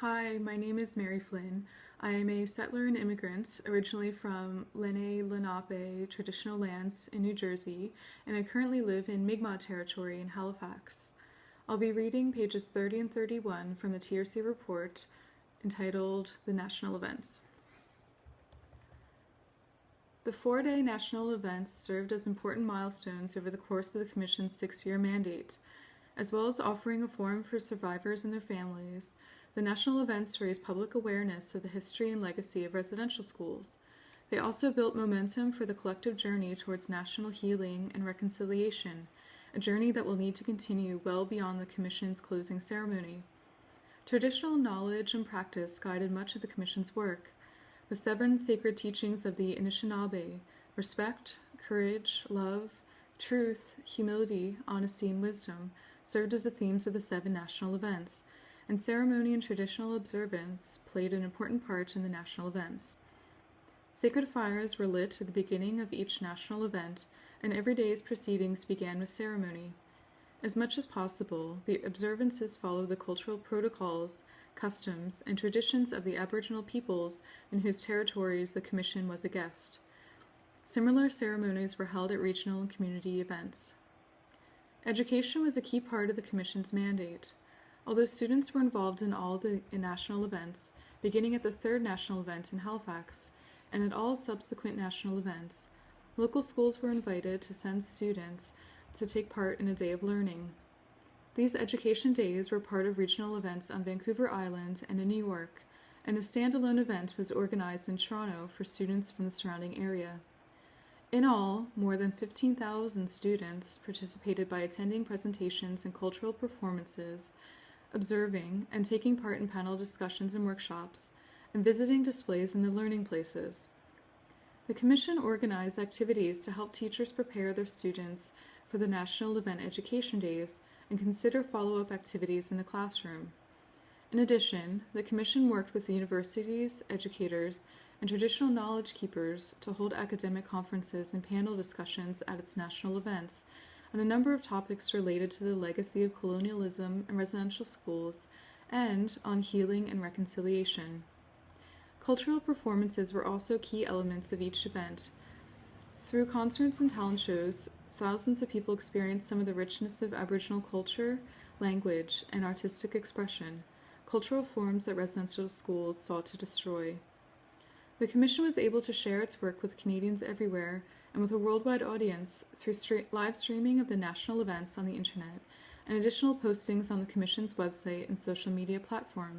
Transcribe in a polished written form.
Hi, my name is Mary Flynn. I am a settler and immigrant originally from Lenape traditional lands in New Jersey, and I currently live in Mi'kmaq territory in Halifax. I'll be reading pages 30 and 31 from the TRC report entitled The National Events. The four-day national events served as important milestones over the course of the Commission's six-year mandate. As well as offering a forum for survivors and their families, the national events raised public awareness of the history and legacy of residential schools. They also built momentum for the collective journey towards national healing and reconciliation, a journey that will need to continue well beyond the Commission's closing ceremony. Traditional knowledge and practice guided much of the Commission's work. The seven sacred teachings of the Anishinaabe, respect, courage, love, truth, humility, honesty, and wisdom, served as the themes of the seven national events, and ceremony and traditional observance played an important part in the national events. Sacred fires were lit at the beginning of each national event, and every day's proceedings began with ceremony. As much as possible, the observances followed the cultural protocols, customs, and traditions of the Aboriginal peoples in whose territories the Commission was a guest. Similar ceremonies were held at regional and community events. Education was a key part of the Commission's mandate. Although students were involved in all the national events, beginning at the third national event in Halifax, and at all subsequent national events, local schools were invited to send students to take part in a day of learning. These education days were part of regional events on Vancouver Island and in New York, and a standalone event was organized in Toronto for students from the surrounding area. In all, more than 15,000 students participated by attending presentations and cultural performances, observing and taking part in panel discussions and workshops, and visiting displays in the learning places. The Commission organized activities to help teachers prepare their students for the National Event Education Days and consider follow-up activities in the classroom. In addition, the Commission worked with the universities, educators, and traditional knowledge keepers to hold academic conferences and panel discussions at its national events on a number of topics related to the legacy of colonialism and residential schools, and on healing and reconciliation. Cultural performances were also key elements of each event. Through concerts and talent shows, thousands of people experienced some of the richness of Aboriginal culture, language, and artistic expression, cultural forms that residential schools sought to destroy. The Commission was able to share its work with Canadians everywhere and with a worldwide audience through live streaming of the national events on the internet and additional postings on the Commission's website and social media platforms.